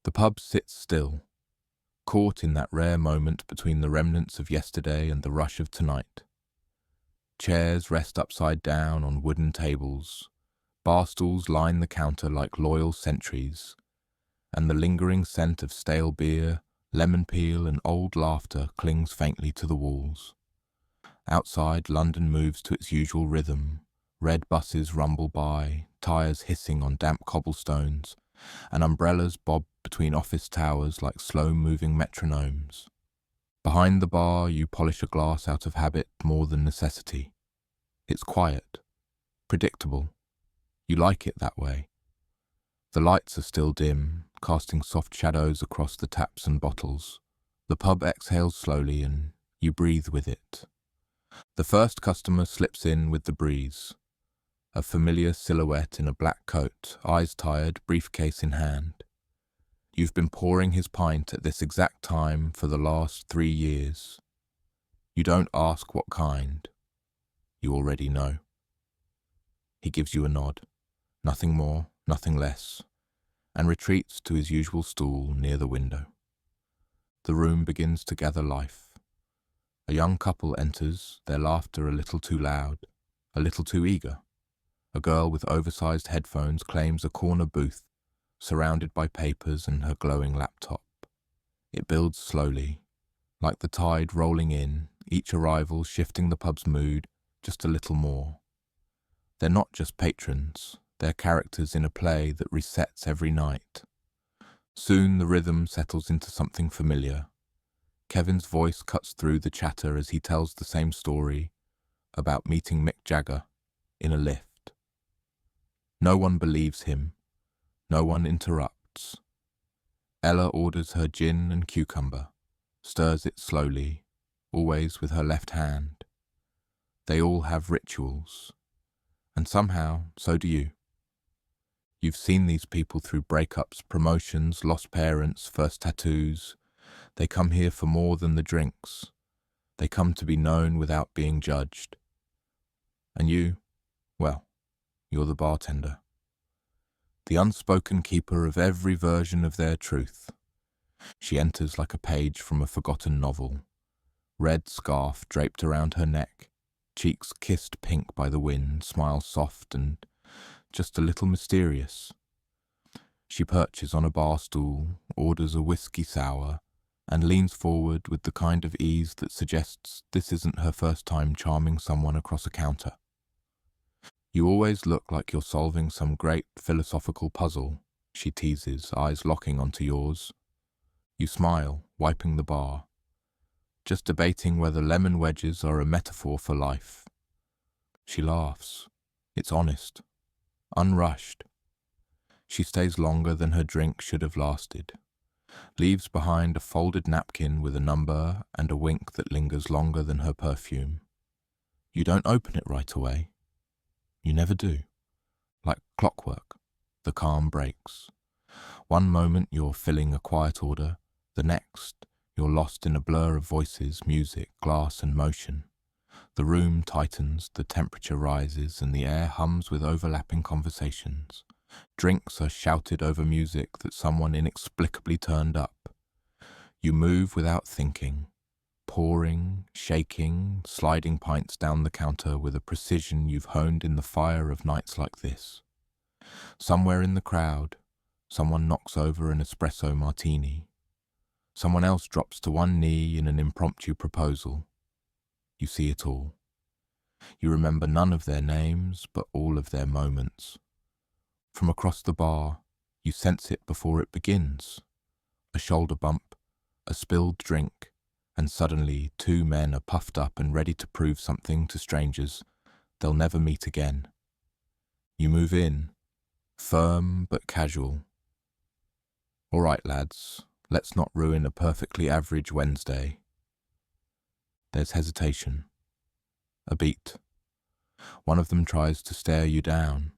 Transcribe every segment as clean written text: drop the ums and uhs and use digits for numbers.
The pub sits still, caught in that rare moment between the remnants of yesterday and the rush of tonight. Chairs rest upside down on wooden tables, bar stools line the counter like loyal sentries, and the lingering scent of stale beer, lemon peel and old laughter clings faintly to the walls. Outside, London moves to its usual rhythm. Red buses rumble by, tyres hissing on damp cobblestones, and umbrellas bob between office towers like slow-moving metronomes. Behind the bar, you polish a glass out of habit more than necessity. It's quiet, predictable. You like it that way. The lights are still dim, casting soft shadows across the taps and bottles. The pub exhales slowly and you breathe with it. The first customer slips in with the breeze. A familiar silhouette in a black coat, eyes tired, briefcase in hand. You've been pouring his pint at this exact time for the last 3 years. You don't ask what kind. You already know. He gives you a nod, nothing more, nothing less, and retreats to his usual stool near the window. The room begins to gather life. A young couple enters, their laughter a little too loud, a little too eager. A girl with oversized headphones claims a corner booth, surrounded by papers and her glowing laptop. It builds slowly, like the tide rolling in, each arrival shifting the pub's mood just a little more. They're not just patrons, they're characters in a play that resets every night. Soon the rhythm settles into something familiar. Kevin's voice cuts through the chatter as he tells the same story about meeting Mick Jagger in a lift. No one believes him. No one interrupts. Ella orders her gin and cucumber, stirs it slowly, always with her left hand. They all have rituals, and somehow so do you. You've seen these people through breakups, promotions, lost parents, first tattoos. They come here for more than the drinks. They come to be known without being judged. And you, well, you're the bartender. The unspoken keeper of every version of their truth. She enters like a page from a forgotten novel. Red scarf draped around her neck, cheeks kissed pink by the wind, smile soft and just a little mysterious. She perches on a bar stool, orders a whiskey sour, and leans forward with the kind of ease that suggests this isn't her first time charming someone across a counter. You always look like you're solving some great philosophical puzzle, she teases, eyes locking onto yours. You smile, wiping the bar, just debating whether lemon wedges are a metaphor for life. She laughs. It's honest, unrushed. She stays longer than her drink should have lasted, leaves behind a folded napkin with a number and a wink that lingers longer than her perfume. You don't open it right away. You never do. Like clockwork, the calm breaks. One moment you're filling a quiet order, the next you're lost in a blur of voices, music, glass and motion. The room tightens, the temperature rises, and the air hums with overlapping conversations. Drinks are shouted over music that someone inexplicably turned up. You move without thinking, pouring, shaking, sliding pints down the counter with a precision you've honed in the fire of nights like this. Somewhere in the crowd, someone knocks over an espresso martini. Someone else drops to one knee in an impromptu proposal. You see it all. You remember none of their names, but all of their moments. From across the bar, you sense it before it begins. A shoulder bump, a spilled drink, and suddenly 2 men are puffed up and ready to prove something to strangers they'll never meet again. You move in, firm but casual. All right, lads, let's not ruin a perfectly average Wednesday. There's hesitation. A beat. One of them tries to stare you down.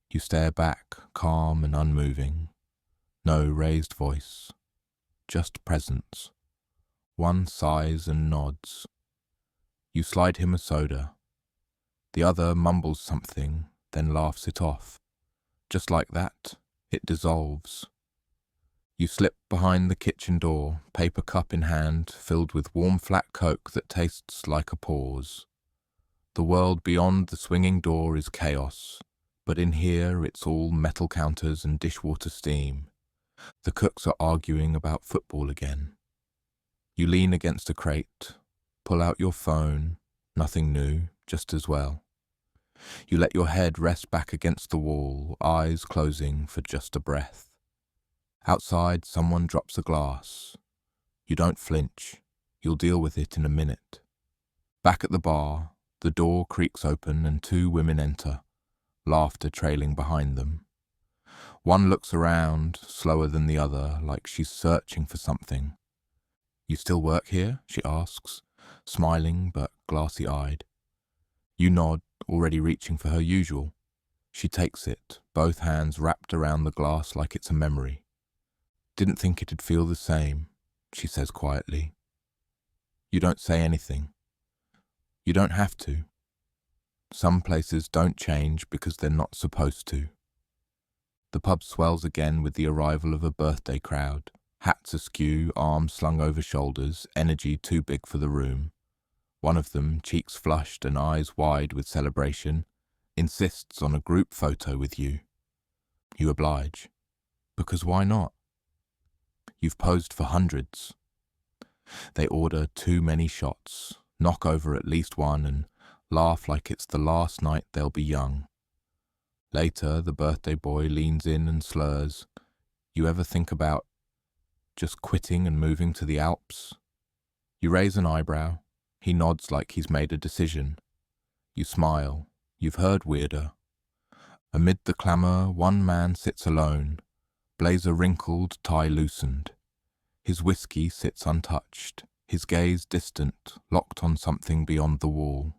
You stare back, calm and unmoving. No raised voice. Just presence. One sighs and nods. You slide him a soda. The other mumbles something, then laughs it off. Just like that, it dissolves. You slip behind the kitchen door, paper cup in hand, filled with warm flat Coke that tastes like a pause. The world beyond the swinging door is chaos, but in here it's all metal counters and dishwater steam. The cooks are arguing about football again. You lean against a crate, pull out your phone, nothing new, just as well. You let your head rest back against the wall, eyes closing for just a breath. Outside, someone drops a glass. You don't flinch. You'll deal with it in a minute. Back at the bar, the door creaks open and two women enter, laughter trailing behind them. One looks around, slower than the other, like she's searching for something. "You still work here?" she asks, smiling but glassy-eyed. You nod, already reaching for her usual. She takes it, both hands wrapped around the glass like it's a memory. "Didn't think it'd feel the same," she says quietly. You don't say anything. You don't have to. Some places don't change because they're not supposed to. The pub swells again with the arrival of a birthday crowd, hats askew, arms slung over shoulders, energy too big for the room. One of them, cheeks flushed and eyes wide with celebration, insists on a group photo with you. You oblige. Because why not? You've posed for hundreds. They order too many shots, knock over at least one, and laugh like it's the last night they'll be young. Later, the birthday boy leans in and slurs, "You ever think about just quitting and moving to the Alps?" You raise an eyebrow. He nods like he's made a decision. You smile. You've heard weirder. Amid the clamour, one man sits alone, blazer wrinkled, tie loosened. His whiskey sits untouched, his gaze distant, locked on something beyond the wall.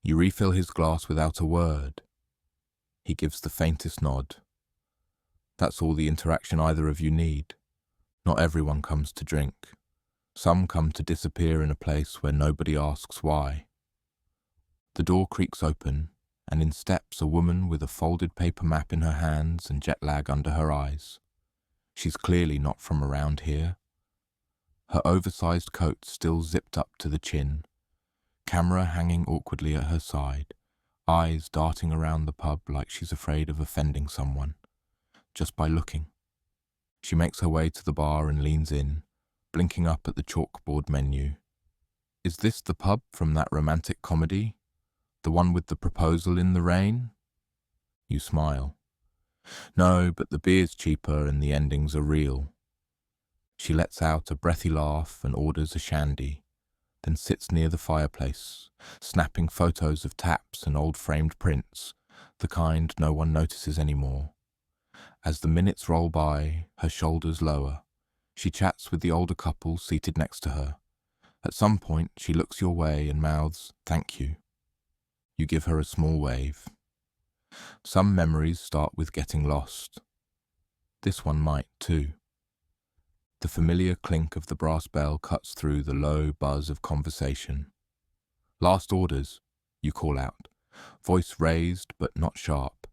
You refill his glass without a word. He gives the faintest nod. That's all the interaction either of you need. Not everyone comes to drink. Some come to disappear in a place where nobody asks why. The door creaks open, and in steps a woman with a folded paper map in her hands and jet lag under her eyes. She's clearly not from around here. Her oversized coat still zipped up to the chin, camera hanging awkwardly at her side, eyes darting around the pub like she's afraid of offending someone, just by looking. She makes her way to the bar and leans in, blinking up at the chalkboard menu. "Is this the pub from that romantic comedy? The one with the proposal in the rain?" You smile. "No, but the beer's cheaper and the endings are real." She lets out a breathy laugh and orders a shandy, then sits near the fireplace, snapping photos of taps and old framed prints, the kind no one notices anymore. As the minutes roll by, her shoulders lower. She chats with the older couple seated next to her. At some point, she looks your way and mouths, "Thank you." You give her a small wave. Some memories start with getting lost. This one might, too. The familiar clink of the brass bell cuts through the low buzz of conversation. "Last orders," you call out, voice raised but not sharp,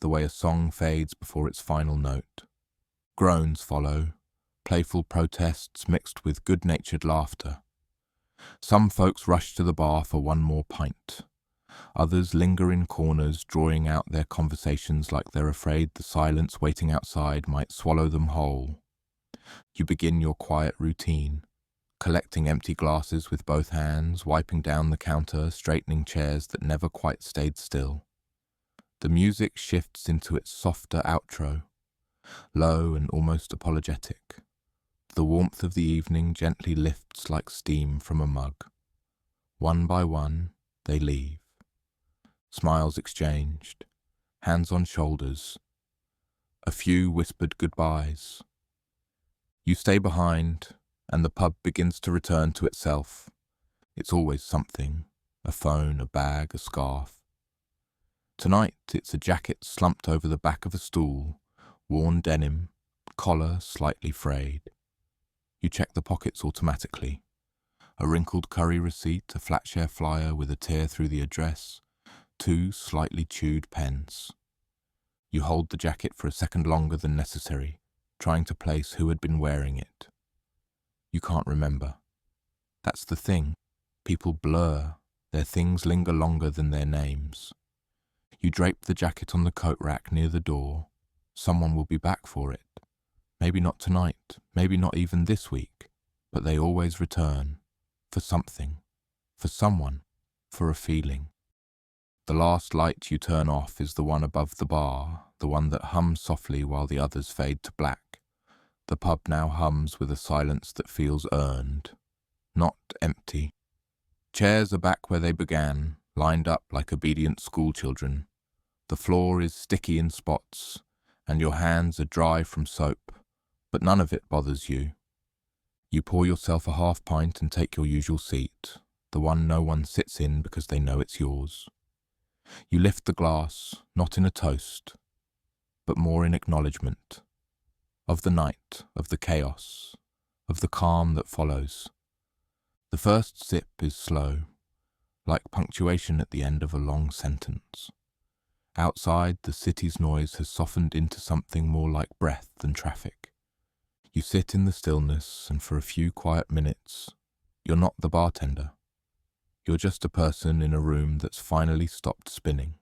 the way a song fades before its final note. Groans follow, playful protests mixed with good-natured laughter. Some folks rush to the bar for one more pint. Others linger in corners, drawing out their conversations like they're afraid the silence waiting outside might swallow them whole. You begin your quiet routine, collecting empty glasses with both hands, wiping down the counter, straightening chairs that never quite stayed still. The music shifts into its softer outro, low and almost apologetic. The warmth of the evening gently lifts like steam from a mug. One by one, they leave. Smiles exchanged, hands on shoulders. A few whispered goodbyes. You stay behind, and the pub begins to return to itself. It's always something, a phone, a bag, a scarf. Tonight, it's a jacket slumped over the back of a stool, worn denim, collar slightly frayed. You check the pockets automatically. A wrinkled curry receipt, a flat-share flyer with a tear through the address, 2 slightly chewed pens. You hold the jacket for a second longer than necessary, trying to place who had been wearing it. You can't remember. That's the thing. People blur. Their things linger longer than their names. You drape the jacket on the coat rack near the door. Someone will be back for it. Maybe not tonight, maybe not even this week, but they always return. For something. For someone. For a feeling. The last light you turn off is the one above the bar, the one that hums softly while the others fade to black. The pub now hums with a silence that feels earned, not empty. Chairs are back where they began, lined up like obedient schoolchildren. The floor is sticky in spots, and your hands are dry from soap, but none of it bothers you. You pour yourself a half pint and take your usual seat, the one no one sits in because they know it's yours. You lift the glass, not in a toast, but more in acknowledgement. Of the night, of the chaos, of the calm that follows. The first sip is slow, like punctuation at the end of a long sentence. Outside, the city's noise has softened into something more like breath than traffic. You sit in the stillness, and for a few quiet minutes, you're not the bartender. You're just a person in a room that's finally stopped spinning.